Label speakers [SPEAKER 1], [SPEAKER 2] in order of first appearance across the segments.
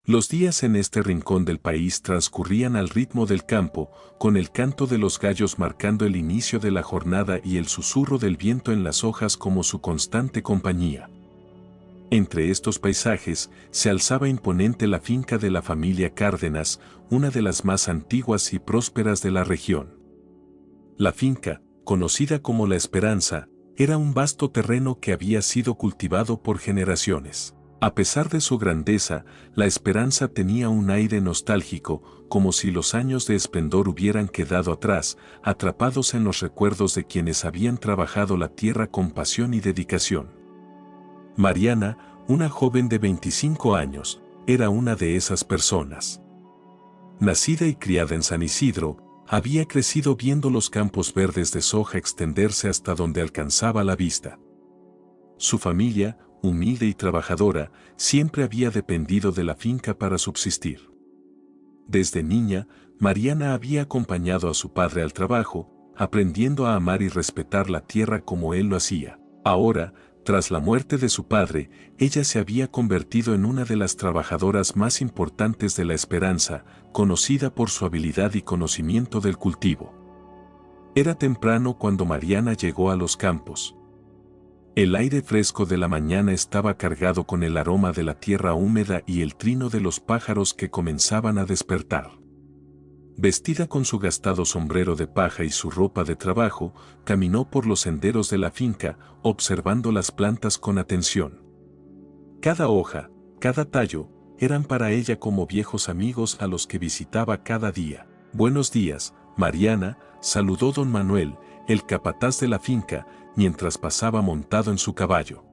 [SPEAKER 1] Los días en este rincón del país transcurrían al ritmo del campo, con el canto de los gallos marcando el inicio de la jornada y el susurro del viento en las hojas como su constante compañía. Entre estos paisajes se alzaba imponente la finca de la familia Cárdenas, una de las más antiguas y prósperas de la región. La finca, conocida como La Esperanza, era un vasto terreno que había sido cultivado por generaciones. A pesar de su grandeza, La Esperanza tenía un aire nostálgico, como si los años de esplendor hubieran quedado atrás, atrapados en los recuerdos de quienes habían trabajado la tierra con pasión y dedicación. Mariana, una joven de 25 años, era una de esas personas. Nacida y criada en San Isidro, había crecido viendo los campos verdes de soja extenderse hasta donde alcanzaba la vista. Su familia, humilde y trabajadora, siempre había dependido de la finca para subsistir. Desde niña, Mariana había acompañado a su padre al trabajo, aprendiendo a amar y respetar la tierra como él lo hacía. Ahora, tras la muerte de su padre, ella se había convertido en una de las trabajadoras más importantes de La Esperanza, conocida por su habilidad y conocimiento del cultivo. Era temprano cuando Mariana llegó a los campos. El aire fresco de la mañana estaba cargado con el aroma de la tierra húmeda y el trino de los pájaros que comenzaban a despertar. Vestida con su gastado sombrero de paja y su ropa de trabajo, caminó por los senderos de la finca, observando las plantas con atención. Cada hoja, cada tallo, eran para ella como viejos amigos a los que visitaba cada día. «Buenos días, Mariana», saludó don Manuel, el capataz de la finca, mientras pasaba montado en su caballo.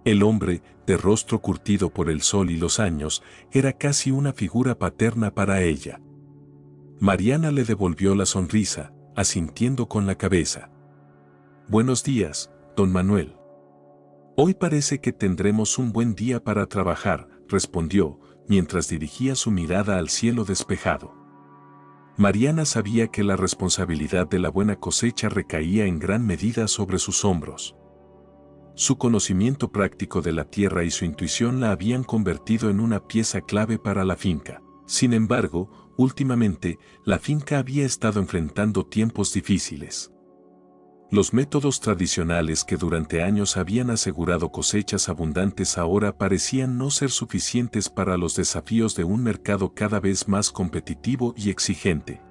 [SPEAKER 1] El hombre, de rostro curtido por el sol y los años, era casi una figura paterna para ella. Mariana le devolvió la sonrisa, asintiendo con la cabeza. «Buenos días, don Manuel. Hoy parece que tendremos un buen día para trabajar», respondió, mientras dirigía su mirada al cielo despejado. Mariana sabía que la responsabilidad de la buena cosecha recaía en gran medida sobre sus hombros. Su conocimiento práctico de la tierra y su intuición la habían convertido en una pieza clave para la finca. Sin embargo, últimamente, la finca había estado enfrentando tiempos difíciles. Los métodos tradicionales que durante años habían asegurado cosechas abundantes ahora parecían no ser suficientes para los desafíos de un mercado cada vez más competitivo y exigente.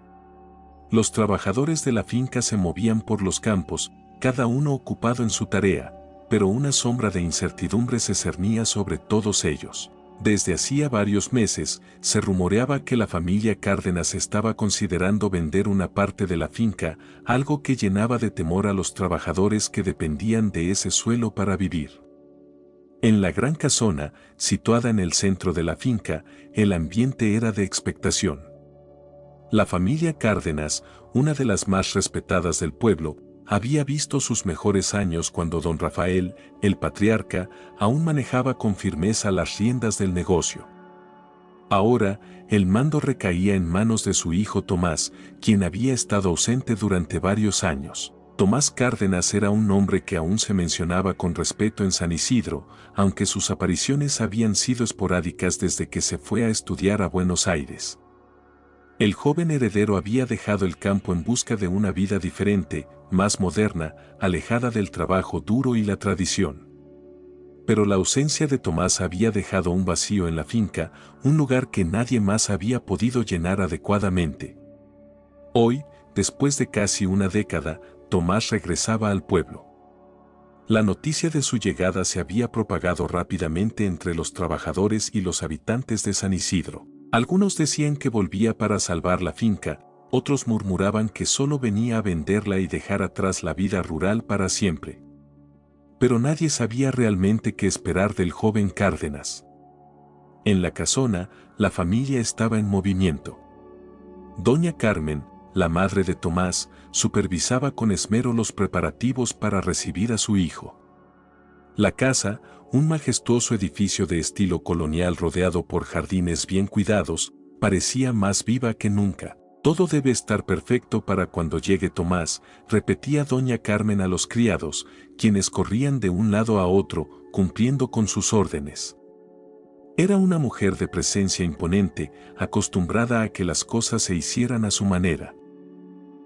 [SPEAKER 1] Los trabajadores de la finca se movían por los campos, cada uno ocupado en su tarea, pero una sombra de incertidumbre se cernía sobre todos ellos. Desde hacía varios meses, se rumoreaba que la familia Cárdenas estaba considerando vender una parte de la finca, algo que llenaba de temor a los trabajadores que dependían de ese suelo para vivir. En la gran casona, situada en el centro de la finca, el ambiente era de expectación. La familia Cárdenas, una de las más respetadas del pueblo, había visto sus mejores años cuando don Rafael, el patriarca, aún manejaba con firmeza las riendas del negocio. Ahora, el mando recaía en manos de su hijo Tomás, quien había estado ausente durante varios años. Tomás Cárdenas era un nombre que aún se mencionaba con respeto en San Isidro, aunque sus apariciones habían sido esporádicas desde que se fue a estudiar a Buenos Aires. El joven heredero había dejado el campo en busca de una vida diferente, más moderna, alejada del trabajo duro y la tradición. Pero la ausencia de Tomás había dejado un vacío en la finca, un lugar que nadie más había podido llenar adecuadamente. Hoy, después de casi una década, Tomás regresaba al pueblo. La noticia de su llegada se había propagado rápidamente entre los trabajadores y los habitantes de San Isidro. Algunos decían que volvía para salvar la finca, otros murmuraban que solo venía a venderla y dejar atrás la vida rural para siempre. Pero nadie sabía realmente qué esperar del joven Cárdenas. En la casona, la familia estaba en movimiento. Doña Carmen, la madre de Tomás, supervisaba con esmero los preparativos para recibir a su hijo. La casa, un majestuoso edificio de estilo colonial rodeado por jardines bien cuidados, parecía más viva que nunca. «Todo debe estar perfecto para cuando llegue Tomás», repetía doña Carmen a los criados, quienes corrían de un lado a otro, cumpliendo con sus órdenes. Era una mujer de presencia imponente, acostumbrada a que las cosas se hicieran a su manera.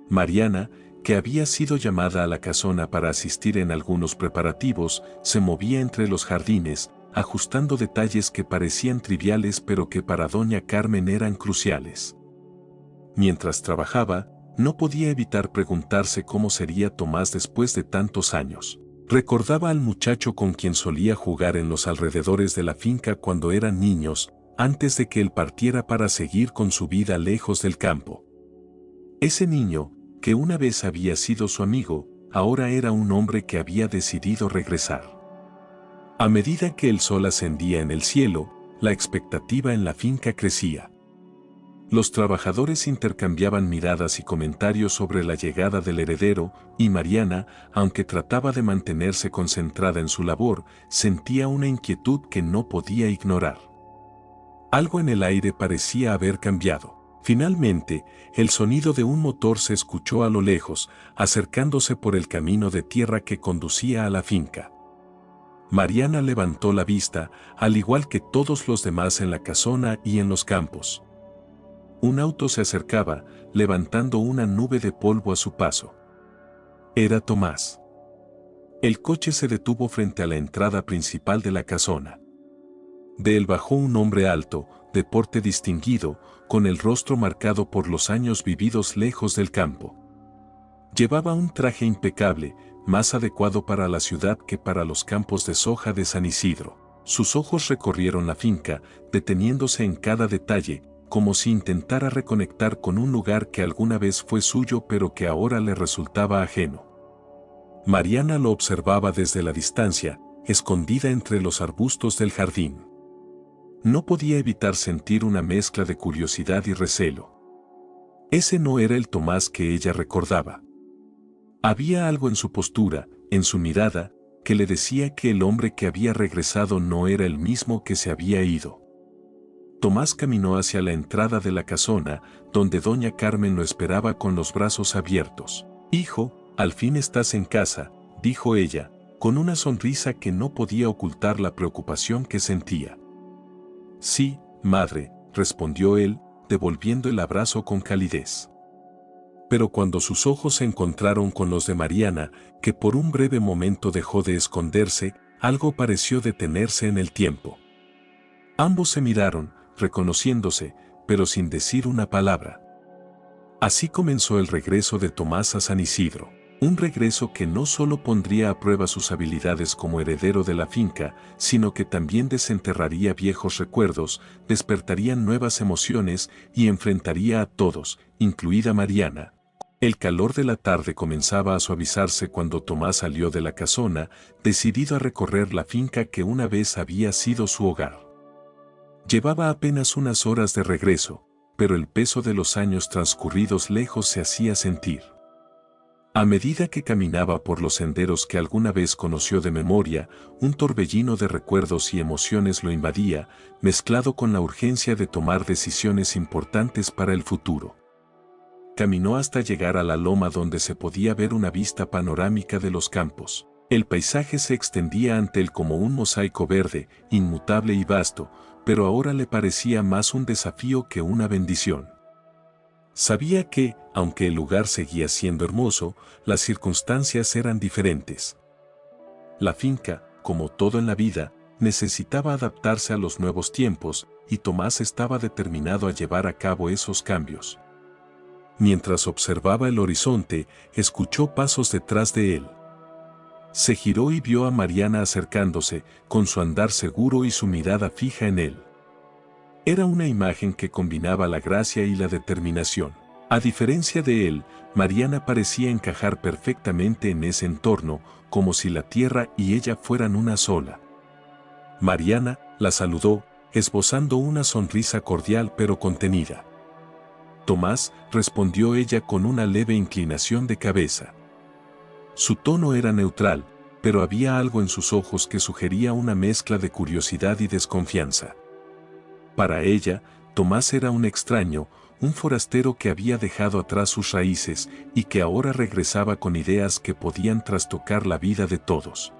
[SPEAKER 1] Mariana, que había sido llamada a la casona para asistir en algunos preparativos, se movía entre los jardines, ajustando detalles que parecían triviales pero que para doña Carmen eran cruciales. Mientras trabajaba, no podía evitar preguntarse cómo sería Tomás después de tantos años. Recordaba al muchacho con quien solía jugar en los alrededores de la finca cuando eran niños, antes de que él partiera para seguir con su vida lejos del campo. Ese niño, que una vez había sido su amigo, ahora era un hombre que había decidido regresar. A medida que el sol ascendía en el cielo, la expectativa en la finca crecía. Los trabajadores intercambiaban miradas y comentarios sobre la llegada del heredero, y Mariana, aunque trataba de mantenerse concentrada en su labor, sentía una inquietud que no podía ignorar. Algo en el aire parecía haber cambiado. Finalmente, el sonido de un motor se escuchó a lo lejos, acercándose por el camino de tierra que conducía a la finca. Mariana levantó la vista, al igual que todos los demás en la casona y en los campos. Un auto se acercaba, levantando una nube de polvo a su paso. Era Tomás. El coche se detuvo frente a la entrada principal de la casona. De él bajó un hombre alto, de porte distinguido, con el rostro marcado por los años vividos lejos del campo. Llevaba un traje impecable, más adecuado para la ciudad que para los campos de soja de San Isidro. Sus ojos recorrieron la finca, deteniéndose en cada detalle, como si intentara reconectar con un lugar que alguna vez fue suyo pero que ahora le resultaba ajeno. Mariana lo observaba desde la distancia, escondida entre los arbustos del jardín. No podía evitar sentir una mezcla de curiosidad y recelo. Ese no era el Tomás que ella recordaba. Había algo en su postura, en su mirada, que le decía que el hombre que había regresado no era el mismo que se había ido. Tomás caminó hacia la entrada de la casona, donde doña Carmen lo esperaba con los brazos abiertos. «Hijo, al fin estás en casa», dijo ella, con una sonrisa que no podía ocultar la preocupación que sentía. «Sí, madre», respondió él, devolviendo el abrazo con calidez. Pero cuando sus ojos se encontraron con los de Mariana, que por un breve momento dejó de esconderse, algo pareció detenerse en el tiempo. Ambos se miraron, reconociéndose, pero sin decir una palabra. Así comenzó el regreso de Tomás a San Isidro. Un regreso que no solo pondría a prueba sus habilidades como heredero de la finca, sino que también desenterraría viejos recuerdos, despertaría nuevas emociones y enfrentaría a todos, incluida Mariana. El calor de la tarde comenzaba a suavizarse cuando Tomás salió de la casona, decidido a recorrer la finca que una vez había sido su hogar. Llevaba apenas unas horas de regreso, pero el peso de los años transcurridos lejos se hacía sentir. A medida que caminaba por los senderos que alguna vez conoció de memoria, un torbellino de recuerdos y emociones lo invadía, mezclado con la urgencia de tomar decisiones importantes para el futuro. Caminó hasta llegar a la loma donde se podía ver una vista panorámica de los campos. El paisaje se extendía ante él como un mosaico verde, inmutable y vasto, pero ahora le parecía más un desafío que una bendición. Sabía que, aunque el lugar seguía siendo hermoso, las circunstancias eran diferentes. La finca, como todo en la vida, necesitaba adaptarse a los nuevos tiempos, y Tomás estaba determinado a llevar a cabo esos cambios. Mientras observaba el horizonte, escuchó pasos detrás de él. Se giró y vio a Mariana acercándose, con su andar seguro y su mirada fija en él. Era una imagen que combinaba la gracia y la determinación. A diferencia de él, Mariana parecía encajar perfectamente en ese entorno, como si la tierra y ella fueran una sola. Mariana la saludó, esbozando una sonrisa cordial pero contenida. Tomás, respondió ella con una leve inclinación de cabeza. Su tono era neutral, pero había algo en sus ojos que sugería una mezcla de curiosidad y desconfianza. Para ella, Tomás era un extraño, un forastero que había dejado atrás sus raíces y que ahora regresaba con ideas que podían trastocar la vida de todos.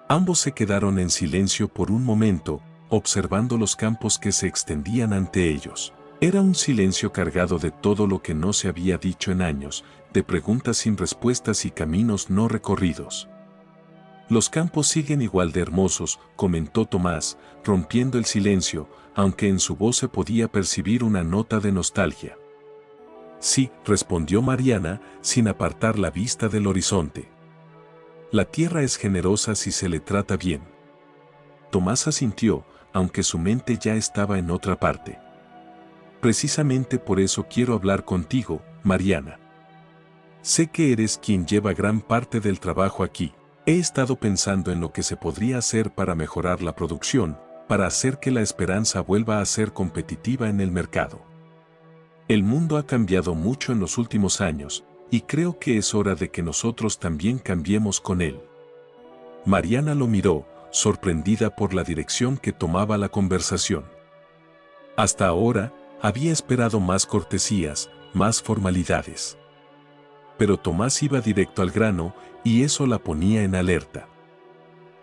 [SPEAKER 1] Ambos se quedaron en silencio por un momento, observando los campos que se extendían ante ellos. Era un silencio cargado de todo lo que no se había dicho en años, de preguntas sin respuestas y caminos no recorridos. Los campos siguen igual de hermosos, comentó Tomás, rompiendo el silencio, aunque en su voz se podía percibir una nota de nostalgia. Sí, respondió Mariana, sin apartar la vista del horizonte. La tierra es generosa si se le trata bien. Tomás asintió, aunque su mente ya estaba en otra parte. Precisamente por eso quiero hablar contigo, Mariana. Sé que eres quien lleva gran parte del trabajo aquí. He estado pensando en lo que se podría hacer para mejorar la producción, para hacer que la esperanza vuelva a ser competitiva en el mercado. El mundo ha cambiado mucho en los últimos años, y creo que es hora de que nosotros también cambiemos con él. Mariana lo miró, sorprendida por la dirección que tomaba la conversación. Hasta ahora, había esperado más cortesías, más formalidades. Pero Tomás iba directo al grano, y eso la ponía en alerta.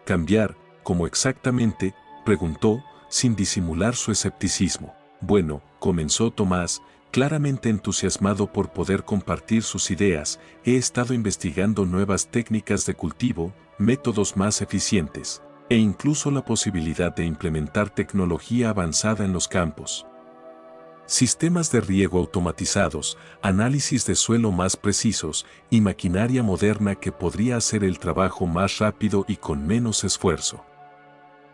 [SPEAKER 1] ¿Cambiar? ¿Cómo exactamente?, preguntó, sin disimular su escepticismo. Bueno, comenzó Tomás, claramente entusiasmado por poder compartir sus ideas, he estado investigando nuevas técnicas de cultivo, métodos más eficientes, e incluso la posibilidad de implementar tecnología avanzada en los campos. Sistemas de riego automatizados, análisis de suelo más precisos y maquinaria moderna que podría hacer el trabajo más rápido y con menos esfuerzo.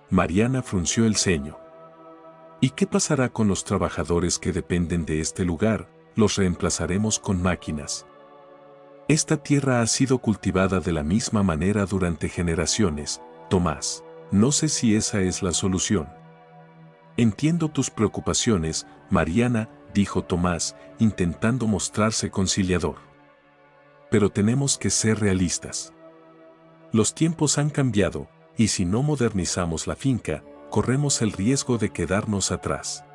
[SPEAKER 1] Mariana frunció el ceño. ¿Y qué pasará con los trabajadores que dependen de este lugar? Los reemplazaremos con máquinas. Esta tierra ha sido cultivada de la misma manera durante generaciones, Tomás. No sé si esa es la solución. Entiendo tus preocupaciones, Mariana, dijo Tomás, intentando mostrarse conciliador. Pero tenemos que ser realistas. Los tiempos han cambiado, y si no modernizamos la finca, corremos el riesgo de quedarnos atrás.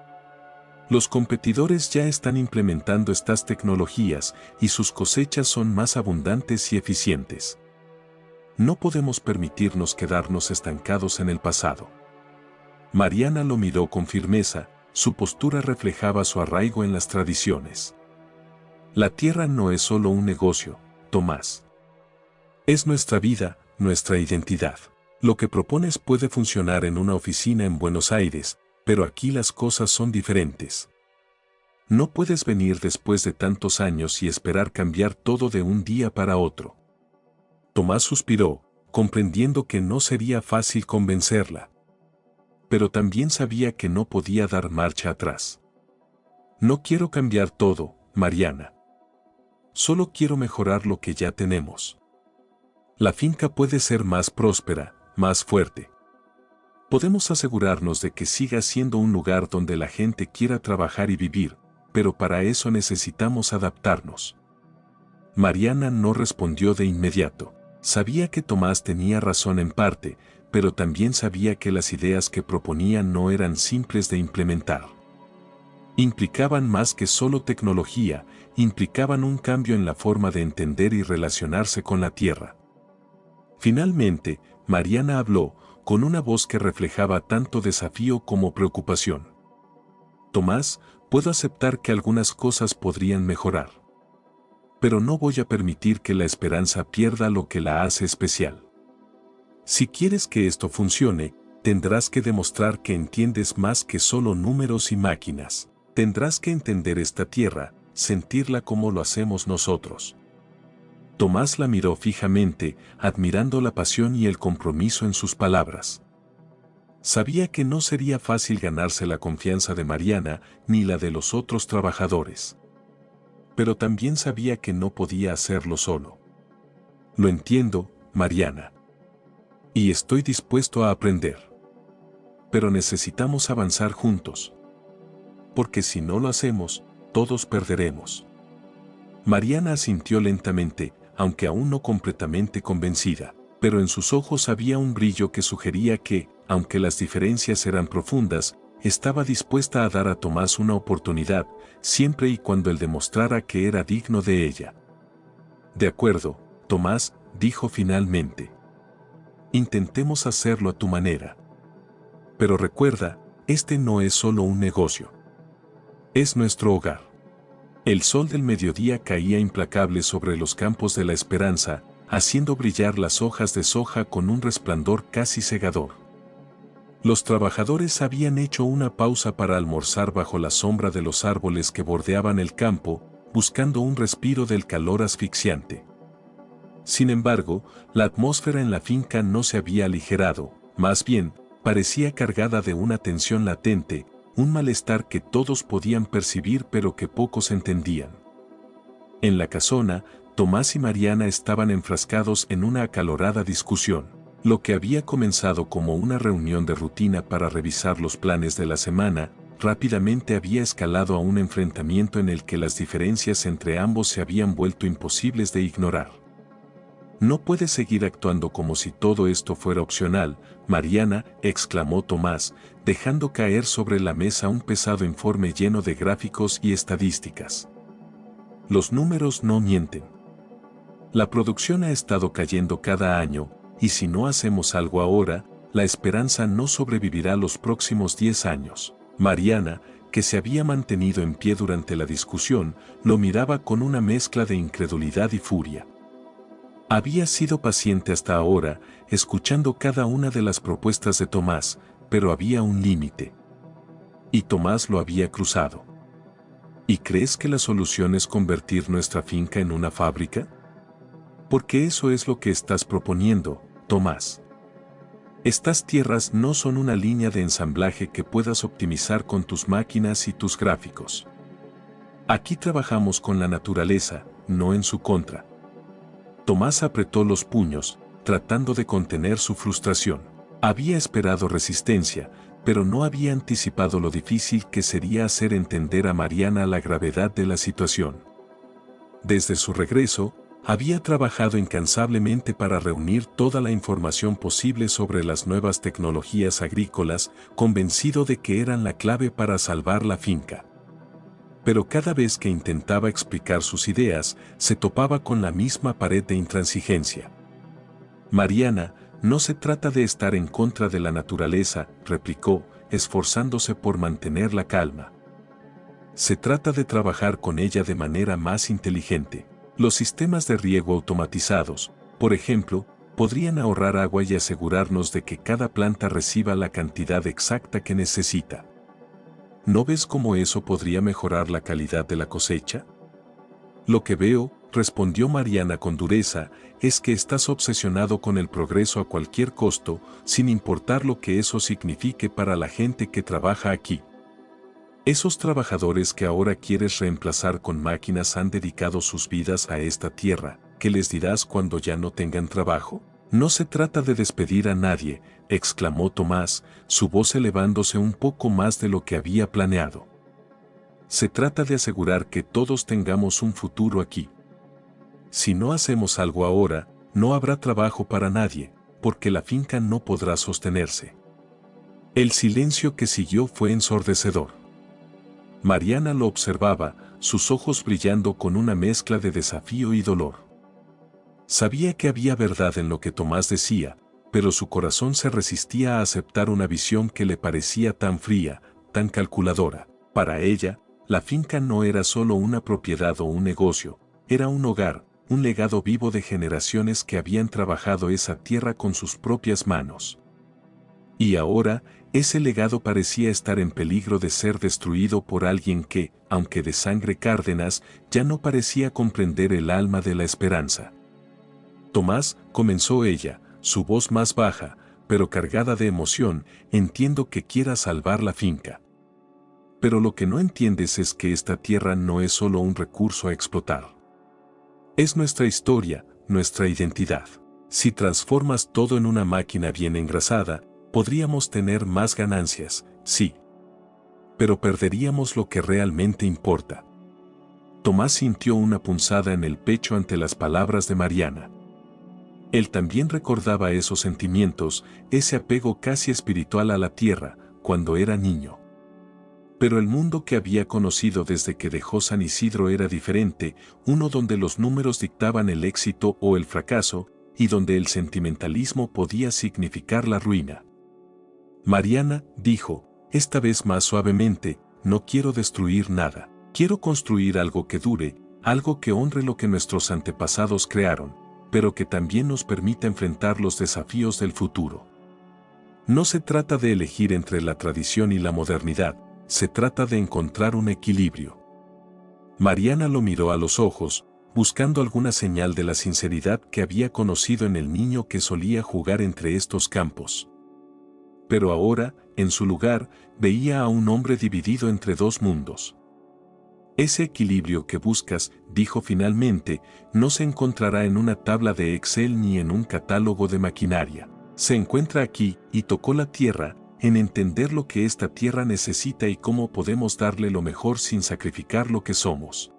[SPEAKER 1] Los competidores ya están implementando estas tecnologías y sus cosechas son más abundantes y eficientes. No podemos permitirnos quedarnos estancados en el pasado. Mariana lo miró con firmeza, su postura reflejaba su arraigo en las tradiciones. La tierra no es solo un negocio, Tomás. Es nuestra vida, nuestra identidad. Lo que propones puede funcionar en una oficina en Buenos Aires, pero aquí las cosas son diferentes. No puedes venir después de tantos años y esperar cambiar todo de un día para otro. Tomás suspiró, comprendiendo que no sería fácil convencerla. Pero también sabía que no podía dar marcha atrás. No quiero cambiar todo, Mariana. Solo quiero mejorar lo que ya tenemos. La finca puede ser más próspera, más fuerte. Podemos asegurarnos de que siga siendo un lugar donde la gente quiera trabajar y vivir, pero para eso necesitamos adaptarnos. Mariana no respondió de inmediato. Sabía que Tomás tenía razón en parte, pero también sabía que las ideas que proponía no eran simples de implementar. Implicaban más que solo tecnología, implicaban un cambio en la forma de entender y relacionarse con la tierra. Finalmente, Mariana habló, con una voz que reflejaba tanto desafío como preocupación. Tomás, puedo aceptar que algunas cosas podrían mejorar. Pero no voy a permitir que la esperanza pierda lo que la hace especial. Si quieres que esto funcione, tendrás que demostrar que entiendes más que solo números y máquinas. Tendrás que entender esta tierra, sentirla como lo hacemos nosotros. Tomás la miró fijamente, admirando la pasión y el compromiso en sus palabras. Sabía que no sería fácil ganarse la confianza de Mariana ni la de los otros trabajadores. Pero también sabía que no podía hacerlo solo. Lo entiendo, Mariana. Y estoy dispuesto a aprender. Pero necesitamos avanzar juntos. Porque si no lo hacemos, todos perderemos. Mariana asintió lentamente, aunque aún no completamente convencida, pero en sus ojos había un brillo que sugería que, aunque las diferencias eran profundas, estaba dispuesta a dar a Tomás una oportunidad, siempre y cuando él demostrara que era digno de ella. De acuerdo, Tomás, dijo finalmente. Intentemos hacerlo a tu manera. Pero recuerda, este no es solo un negocio. Es nuestro hogar. El sol del mediodía caía implacable sobre los campos de la esperanza, haciendo brillar las hojas de soja con un resplandor casi cegador. Los trabajadores habían hecho una pausa para almorzar bajo la sombra de los árboles que bordeaban el campo, buscando un respiro del calor asfixiante. Sin embargo, la atmósfera en la finca no se había aligerado, más bien, parecía cargada de una tensión latente, un malestar que todos podían percibir pero que pocos entendían. En la casona, Tomás y Mariana estaban enfrascados en una acalorada discusión. Lo que había comenzado como una reunión de rutina para revisar los planes de la semana, rápidamente había escalado a un enfrentamiento en el que las diferencias entre ambos se habían vuelto imposibles de ignorar. «No puedes seguir actuando como si todo esto fuera opcional», Mariana, exclamó Tomás, dejando caer sobre la mesa un pesado informe lleno de gráficos y estadísticas. «Los números no mienten. La producción ha estado cayendo cada año, y si no hacemos algo ahora, la esperanza no sobrevivirá los próximos 10 años». Mariana, que se había mantenido en pie durante la discusión, lo miraba con una mezcla de incredulidad y furia. Había sido paciente hasta ahora, escuchando cada una de las propuestas de Tomás, pero había un límite. Y Tomás lo había cruzado. ¿Y crees que la solución es convertir nuestra finca en una fábrica? Porque eso es lo que estás proponiendo, Tomás. Estas tierras no son una línea de ensamblaje que puedas optimizar con tus máquinas y tus gráficos. Aquí trabajamos con la naturaleza, no en su contra. Tomás apretó los puños, tratando de contener su frustración. Había esperado resistencia, pero no había anticipado lo difícil que sería hacer entender a Mariana la gravedad de la situación. Desde su regreso, había trabajado incansablemente para reunir toda la información posible sobre las nuevas tecnologías agrícolas, convencido de que eran la clave para salvar la finca. Pero cada vez que intentaba explicar sus ideas, se topaba con la misma pared de intransigencia. «Mariana, no se trata de estar en contra de la naturaleza», replicó, esforzándose por mantener la calma. «Se trata de trabajar con ella de manera más inteligente. Los sistemas de riego automatizados, por ejemplo, podrían ahorrar agua y asegurarnos de que cada planta reciba la cantidad exacta que necesita. ¿No ves cómo eso podría mejorar la calidad de la cosecha?» «Lo que veo», respondió Mariana con dureza, «es que estás obsesionado con el progreso a cualquier costo, sin importar lo que eso signifique para la gente que trabaja aquí. Esos trabajadores que ahora quieres reemplazar con máquinas han dedicado sus vidas a esta tierra, ¿qué les dirás cuando ya no tengan trabajo?» «No se trata de despedir a nadie», exclamó Tomás, su voz elevándose un poco más de lo que había planeado. «Se trata de asegurar que todos tengamos un futuro aquí. Si no hacemos algo ahora, no habrá trabajo para nadie, porque la finca no podrá sostenerse». El silencio que siguió fue ensordecedor. Mariana lo observaba, sus ojos brillando con una mezcla de desafío y dolor. Sabía que había verdad en lo que Tomás decía, pero su corazón se resistía a aceptar una visión que le parecía tan fría, tan calculadora. Para ella, la finca no era solo una propiedad o un negocio, era un hogar, un legado vivo de generaciones que habían trabajado esa tierra con sus propias manos. Y ahora, ese legado parecía estar en peligro de ser destruido por alguien que, aunque de sangre Cárdenas, ya no parecía comprender el alma de la esperanza. «Tomás», comenzó ella, su voz más baja, pero cargada de emoción, «entiendo que quieras salvar la finca. Pero lo que no entiendes es que esta tierra no es solo un recurso a explotar. Es nuestra historia, nuestra identidad. Si transformas todo en una máquina bien engrasada, podríamos tener más ganancias, sí. Pero perderíamos lo que realmente importa». Tomás sintió una punzada en el pecho ante las palabras de Mariana. Él también recordaba esos sentimientos, ese apego casi espiritual a la tierra, cuando era niño. Pero el mundo que había conocido desde que dejó San Isidro era diferente, uno donde los números dictaban el éxito o el fracaso, y donde el sentimentalismo podía significar la ruina. Mariana, dijo, esta vez más suavemente, no quiero destruir nada. Quiero construir algo que dure, algo que honre lo que nuestros antepasados crearon, pero que también nos permita enfrentar los desafíos del futuro. No se trata de elegir entre la tradición y la modernidad, se trata de encontrar un equilibrio. Mariana lo miró a los ojos, buscando alguna señal de la sinceridad que había conocido en el niño que solía jugar entre estos campos. Pero ahora, en su lugar, veía a un hombre dividido entre dos mundos. Ese equilibrio que buscas, dijo finalmente, no se encontrará en una tabla de Excel ni en un catálogo de maquinaria. Se encuentra aquí, y tocó la tierra, en entender lo que esta tierra necesita y cómo podemos darle lo mejor sin sacrificar lo que somos.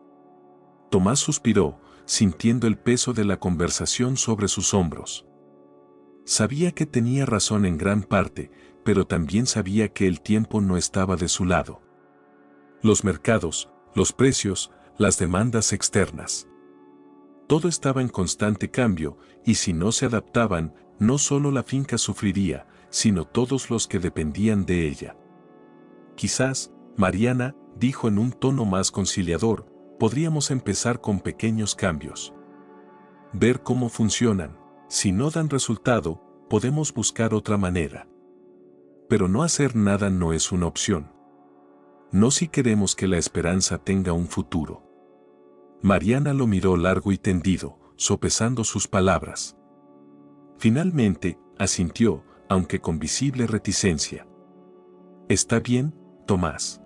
[SPEAKER 1] Tomás suspiró, sintiendo el peso de la conversación sobre sus hombros. Sabía que tenía razón en gran parte, pero también sabía que el tiempo no estaba de su lado. Los mercados, los precios, las demandas externas. Todo estaba en constante cambio, y si no se adaptaban, no solo la finca sufriría, sino todos los que dependían de ella. Quizás, Mariana, dijo en un tono más conciliador, podríamos empezar con pequeños cambios. Ver cómo funcionan. Si no dan resultado, podemos buscar otra manera. Pero no hacer nada no es una opción. No si queremos que la esperanza tenga un futuro. Mariana lo miró largo y tendido, sopesando sus palabras. Finalmente, asintió, aunque con visible reticencia. Está bien, Tomás.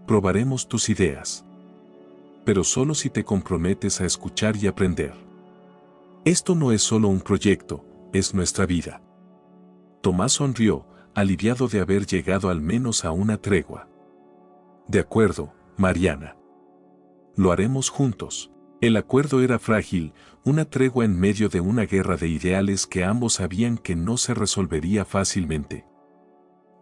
[SPEAKER 1] Probaremos tus ideas. Pero solo si te comprometes a escuchar y aprender. Esto no es solo un proyecto, es nuestra vida. Tomás sonrió, aliviado de haber llegado al menos a una tregua. De acuerdo, Mariana. Lo haremos juntos. El acuerdo era frágil, una tregua en medio de una guerra de ideales que ambos sabían que no se resolvería fácilmente.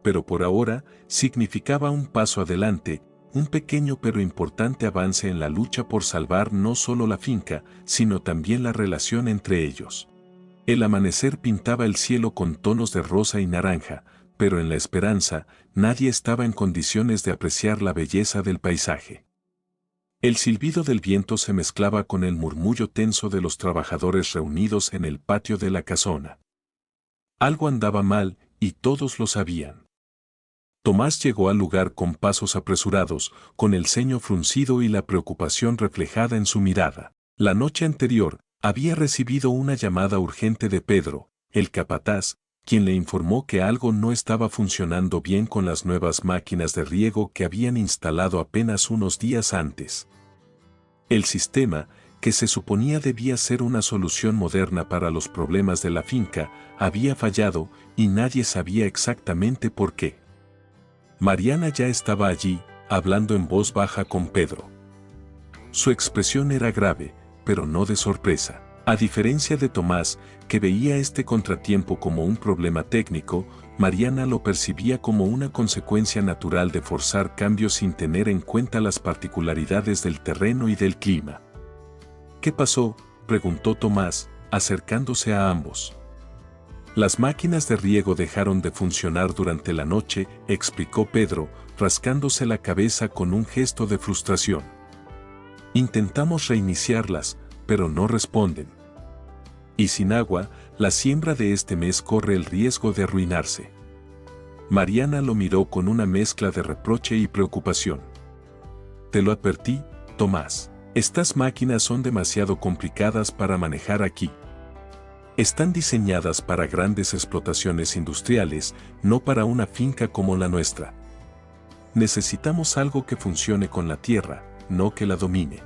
[SPEAKER 1] Pero por ahora, significaba un paso adelante, un pequeño pero importante avance en la lucha por salvar no solo la finca, sino también la relación entre ellos. El amanecer pintaba el cielo con tonos de rosa y naranja, pero en la esperanza, nadie estaba en condiciones de apreciar la belleza del paisaje. El silbido del viento se mezclaba con el murmullo tenso de los trabajadores reunidos en el patio de la casona. Algo andaba mal, y todos lo sabían. Tomás llegó al lugar con pasos apresurados, con el ceño fruncido y la preocupación reflejada en su mirada. La noche anterior, había recibido una llamada urgente de Pedro, el capataz, quien le informó que algo no estaba funcionando bien con las nuevas máquinas de riego que habían instalado apenas unos días antes. El sistema, que se suponía debía ser una solución moderna para los problemas de la finca, había fallado y nadie sabía exactamente por qué. Mariana ya estaba allí, hablando en voz baja con Pedro. Su expresión era grave, pero no de sorpresa. A diferencia de Tomás, que veía este contratiempo como un problema técnico, Mariana lo percibía como una consecuencia natural de forzar cambios sin tener en cuenta las particularidades del terreno y del clima. ¿Qué pasó?, preguntó Tomás, acercándose a ambos. Las máquinas de riego dejaron de funcionar durante la noche, explicó Pedro, rascándose la cabeza con un gesto de frustración. Intentamos reiniciarlas, pero no responden. Y sin agua, la siembra de este mes corre el riesgo de arruinarse. Mariana lo miró con una mezcla de reproche y preocupación. Te lo advertí, Tomás. Estas máquinas son demasiado complicadas para manejar aquí. Están diseñadas para grandes explotaciones industriales, no para una finca como la nuestra. Necesitamos algo que funcione con la tierra, no que la domine.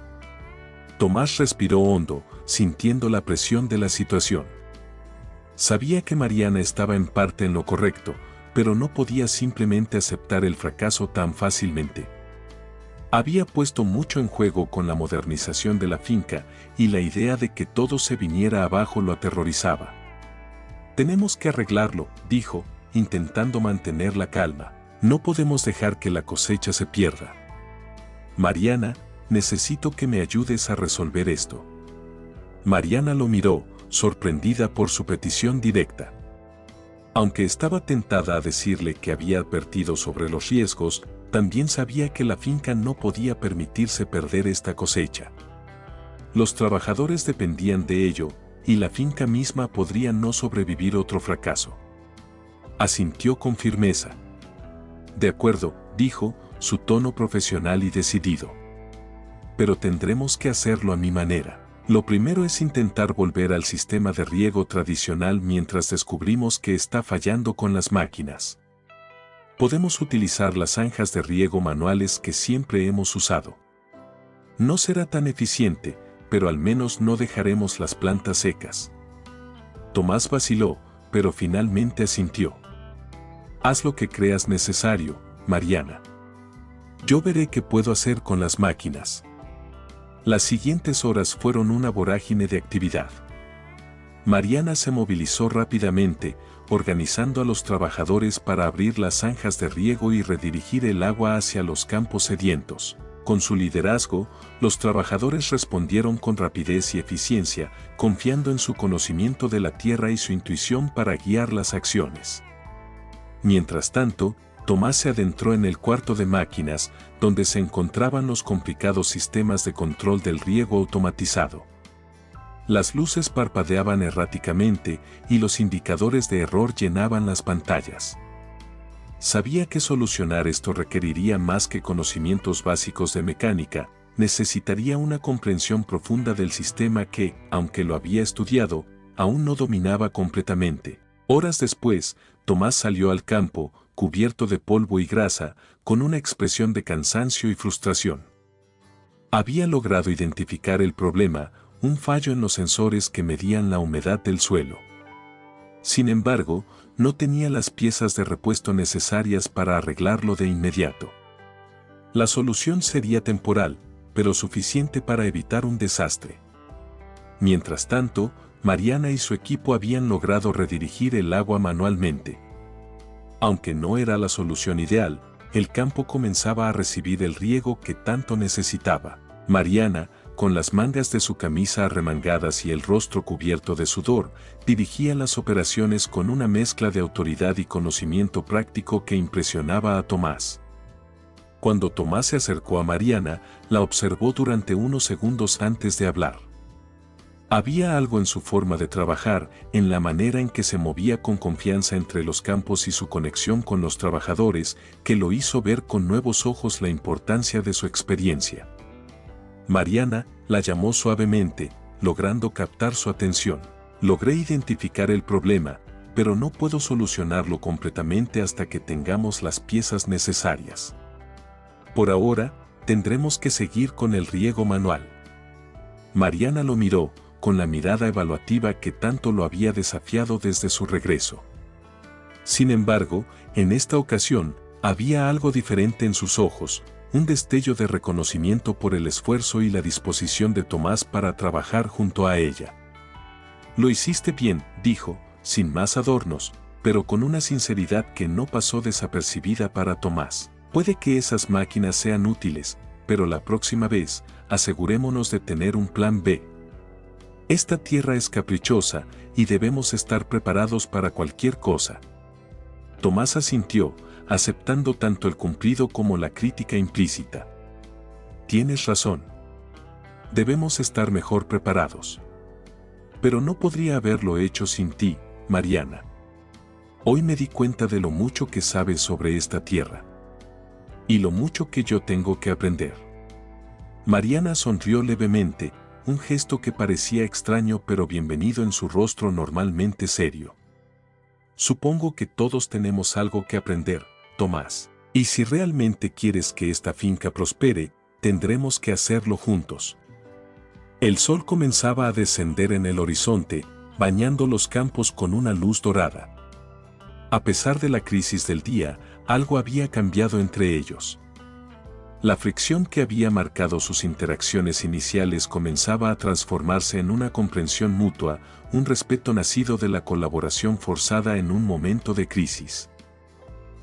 [SPEAKER 1] Tomás respiró hondo, sintiendo la presión de la situación. Sabía que Mariana estaba en parte en lo correcto, pero no podía simplemente aceptar el fracaso tan fácilmente. Había puesto mucho en juego con la modernización de la finca, y la idea de que todo se viniera abajo lo aterrorizaba. Tenemos que arreglarlo, dijo, intentando mantener la calma. No podemos dejar que la cosecha se pierda. Mariana, necesito que me ayudes a resolver esto. Mariana lo miró, sorprendida por su petición directa. Aunque estaba tentada a decirle que había advertido sobre los riesgos, también sabía que la finca no podía permitirse perder esta cosecha. Los trabajadores dependían de ello, y la finca misma podría no sobrevivir otro fracaso. Asintió con firmeza. De acuerdo, dijo, su tono profesional y decidido. Pero tendremos que hacerlo a mi manera. Lo primero es intentar volver al sistema de riego tradicional mientras descubrimos que está fallando con las máquinas. Podemos utilizar las zanjas de riego manuales que siempre hemos usado. No será tan eficiente, pero al menos no dejaremos las plantas secas. Tomás vaciló, pero finalmente asintió. Haz lo que creas necesario, Mariana. Yo veré qué puedo hacer con las máquinas. Las siguientes horas fueron una vorágine de actividad. Mariana se movilizó rápidamente, organizando a los trabajadores para abrir las zanjas de riego y redirigir el agua hacia los campos sedientos. Con su liderazgo, los trabajadores respondieron con rapidez y eficiencia, confiando en su conocimiento de la tierra y su intuición para guiar las acciones. Mientras tanto, Tomás se adentró en el cuarto de máquinas, donde se encontraban los complicados sistemas de control del riego automatizado. Las luces parpadeaban erráticamente y los indicadores de error llenaban las pantallas. Sabía que solucionar esto requeriría más que conocimientos básicos de mecánica, necesitaría una comprensión profunda del sistema que, aunque lo había estudiado, aún no dominaba completamente. Horas después, Tomás salió al campo, cubierto de polvo y grasa, con una expresión de cansancio y frustración. Había logrado identificar el problema, un fallo en los sensores que medían la humedad del suelo. Sin embargo, no tenía las piezas de repuesto necesarias para arreglarlo de inmediato. La solución sería temporal, pero suficiente para evitar un desastre. Mientras tanto, Mariana y su equipo habían logrado redirigir el agua manualmente. Aunque no era la solución ideal, el campo comenzaba a recibir el riego que tanto necesitaba. Mariana, con las mangas de su camisa arremangadas y el rostro cubierto de sudor, dirigía las operaciones con una mezcla de autoridad y conocimiento práctico que impresionaba a Tomás. Cuando Tomás se acercó a Mariana, la observó durante unos segundos antes de hablar. Había algo en su forma de trabajar, en la manera en que se movía con confianza entre los campos y su conexión con los trabajadores, que lo hizo ver con nuevos ojos la importancia de su experiencia. Mariana la llamó suavemente, logrando captar su atención. Logré identificar el problema, pero no puedo solucionarlo completamente hasta que tengamos las piezas necesarias. Por ahora, tendremos que seguir con el riego manual. Mariana lo miró, con la mirada evaluativa que tanto lo había desafiado desde su regreso. Sin embargo, en esta ocasión, había algo diferente en sus ojos, un destello de reconocimiento por el esfuerzo y la disposición de Tomás para trabajar junto a ella. Lo hiciste bien, dijo, sin más adornos, pero con una sinceridad que no pasó desapercibida para Tomás. Puede que esas máquinas sean útiles, pero la próxima vez, asegurémonos de tener un plan B. Esta tierra es caprichosa y debemos estar preparados para cualquier cosa. Tomás asintió, aceptando tanto el cumplido como la crítica implícita. Tienes razón. Debemos estar mejor preparados. Pero no podría haberlo hecho sin ti, Mariana. Hoy me di cuenta de lo mucho que sabes sobre esta tierra. Y lo mucho que yo tengo que aprender. Mariana sonrió levemente, un gesto que parecía extraño pero bienvenido en su rostro normalmente serio. Supongo que todos tenemos algo que aprender, Tomás. Y si realmente quieres que esta finca prospere, tendremos que hacerlo juntos. El sol comenzaba a descender en el horizonte, bañando los campos con una luz dorada. A pesar de la crisis del día, algo había cambiado entre ellos. La fricción que había marcado sus interacciones iniciales comenzaba a transformarse en una comprensión mutua, un respeto nacido de la colaboración forzada en un momento de crisis.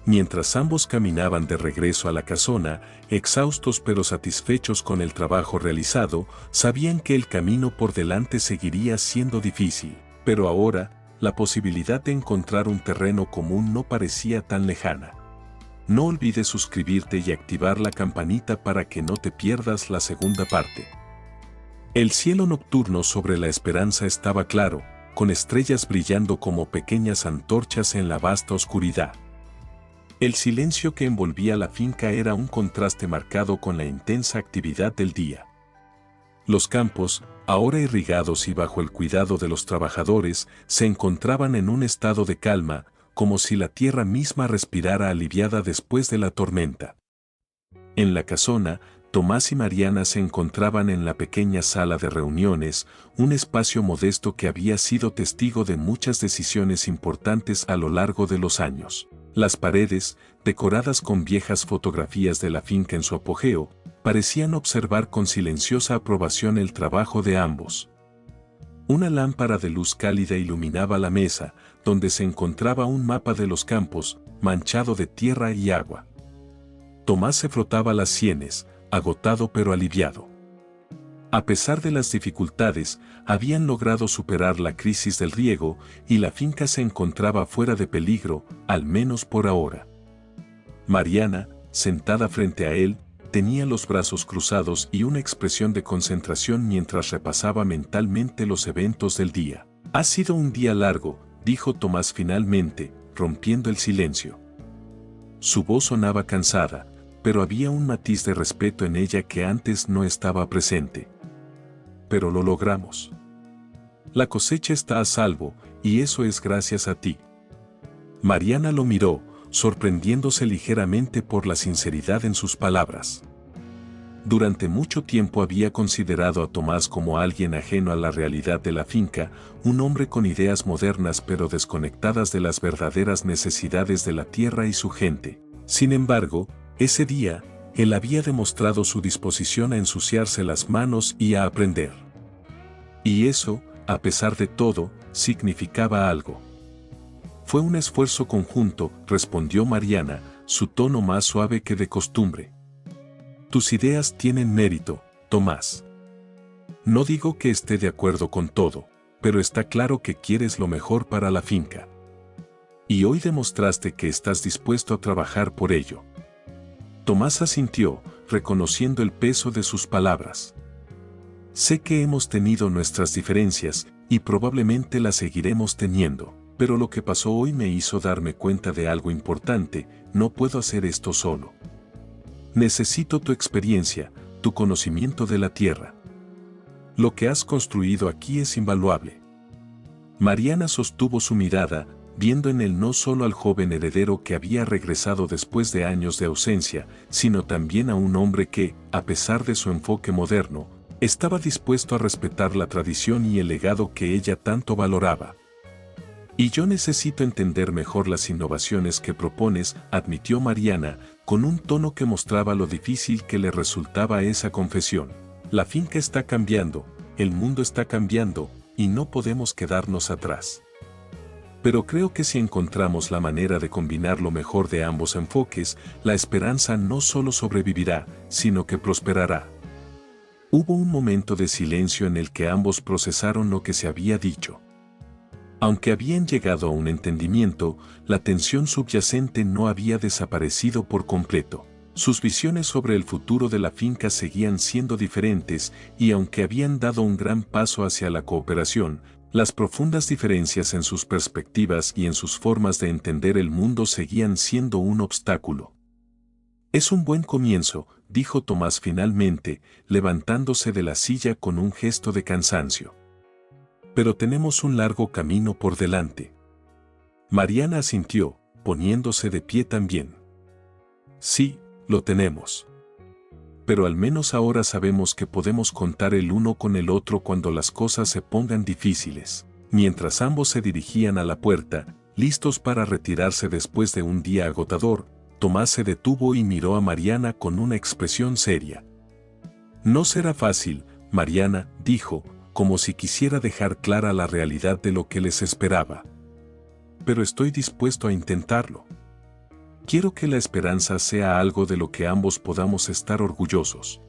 [SPEAKER 1] Mientras ambos caminaban de regreso a la casona, exhaustos pero satisfechos con el trabajo realizado, sabían que el camino por delante seguiría siendo difícil. Pero ahora, la posibilidad de encontrar un terreno común no parecía tan lejana. No olvides suscribirte y activar la campanita para que no te pierdas la segunda parte. El cielo nocturno sobre la Esperanza estaba claro, con estrellas brillando como pequeñas antorchas en la vasta oscuridad. El silencio que envolvía la finca era un contraste marcado con la intensa actividad del día. Los campos, ahora irrigados y bajo el cuidado de los trabajadores, se encontraban en un estado de calma, como si la tierra misma respirara aliviada después de la tormenta. En la casona, Tomás y Mariana se encontraban en la pequeña sala de reuniones, un espacio modesto que había sido testigo de muchas decisiones importantes a lo largo de los años. Las paredes, decoradas con viejas fotografías de la finca en su apogeo, parecían observar con silenciosa aprobación el trabajo de ambos. Una lámpara de luz cálida iluminaba la mesa, donde se encontraba un mapa de los campos, manchado de tierra y agua. Tomás se frotaba las sienes, agotado pero aliviado. A pesar de las dificultades, habían logrado superar la crisis del riego y la finca se encontraba fuera de peligro, al menos por ahora. Mariana, sentada frente a él, tenía los brazos cruzados y una expresión de concentración mientras repasaba mentalmente los eventos del día. «Ha sido un día largo», dijo Tomás finalmente, rompiendo el silencio. Su voz sonaba cansada, pero había un matiz de respeto en ella que antes no estaba presente. «Pero lo logramos. La cosecha está a salvo, y eso es gracias a ti». Mariana lo miró, sorprendiéndose ligeramente por la sinceridad en sus palabras. Durante mucho tiempo había considerado a Tomás como alguien ajeno a la realidad de la finca, un hombre con ideas modernas pero desconectadas de las verdaderas necesidades de la tierra y su gente. Sin embargo, ese día, él había demostrado su disposición a ensuciarse las manos y a aprender. Y eso, a pesar de todo, significaba algo. «Fue un esfuerzo conjunto», respondió Mariana, su tono más suave que de costumbre. «Tus ideas tienen mérito, Tomás. No digo que esté de acuerdo con todo, pero está claro que quieres lo mejor para la finca. Y hoy demostraste que estás dispuesto a trabajar por ello». Tomás asintió, reconociendo el peso de sus palabras. «Sé que hemos tenido nuestras diferencias, y probablemente las seguiremos teniendo. Pero lo que pasó hoy me hizo darme cuenta de algo importante, no puedo hacer esto solo. Necesito tu experiencia, tu conocimiento de la tierra. Lo que has construido aquí es invaluable». Mariana sostuvo su mirada, viendo en él no solo al joven heredero que había regresado después de años de ausencia, sino también a un hombre que, a pesar de su enfoque moderno, estaba dispuesto a respetar la tradición y el legado que ella tanto valoraba. «Y yo necesito entender mejor las innovaciones que propones», admitió Mariana, con un tono que mostraba lo difícil que le resultaba esa confesión. «La finca está cambiando, el mundo está cambiando, y no podemos quedarnos atrás. Pero creo que si encontramos la manera de combinar lo mejor de ambos enfoques, la esperanza no solo sobrevivirá, sino que prosperará». Hubo un momento de silencio en el que ambos procesaron lo que se había dicho. Aunque habían llegado a un entendimiento, la tensión subyacente no había desaparecido por completo. Sus visiones sobre el futuro de la finca seguían siendo diferentes y aunque habían dado un gran paso hacia la cooperación, las profundas diferencias en sus perspectivas y en sus formas de entender el mundo seguían siendo un obstáculo. «Es un buen comienzo», dijo Tomás finalmente, levantándose de la silla con un gesto de cansancio. «Pero tenemos un largo camino por delante». Mariana asintió, poniéndose de pie también. «Sí, lo tenemos. Pero al menos ahora sabemos que podemos contar el uno con el otro cuando las cosas se pongan difíciles». Mientras ambos se dirigían a la puerta, listos para retirarse después de un día agotador, Tomás se detuvo y miró a Mariana con una expresión seria. «No será fácil», Mariana dijo, como si quisiera dejar clara la realidad de lo que les esperaba. «Pero estoy dispuesto a intentarlo. Quiero que la esperanza sea algo de lo que ambos podamos estar orgullosos».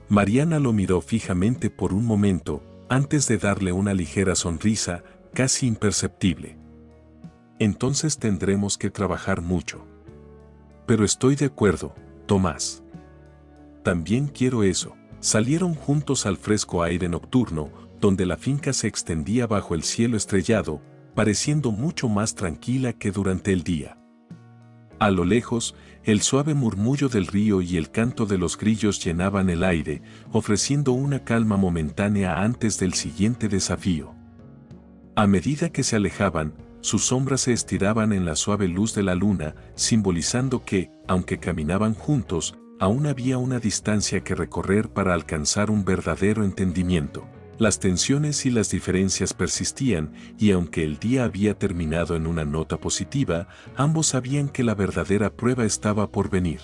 [SPEAKER 1] Mariana lo miró fijamente por un momento, antes de darle una ligera sonrisa, casi imperceptible. Entonces tendremos que trabajar mucho. Pero estoy de acuerdo, Tomás. También quiero eso. Salieron juntos al fresco aire nocturno, donde la finca se extendía bajo el cielo estrellado, pareciendo mucho más tranquila que durante el día. A lo lejos, el suave murmullo del río y el canto de los grillos llenaban el aire, ofreciendo una calma momentánea antes del siguiente desafío. A medida que se alejaban, sus sombras se estiraban en la suave luz de la luna, simbolizando que, aunque caminaban juntos, aún había una distancia que recorrer para alcanzar un verdadero entendimiento. Las tensiones y las diferencias persistían, y aunque el día había terminado en una nota positiva, ambos sabían que la verdadera prueba estaba por venir.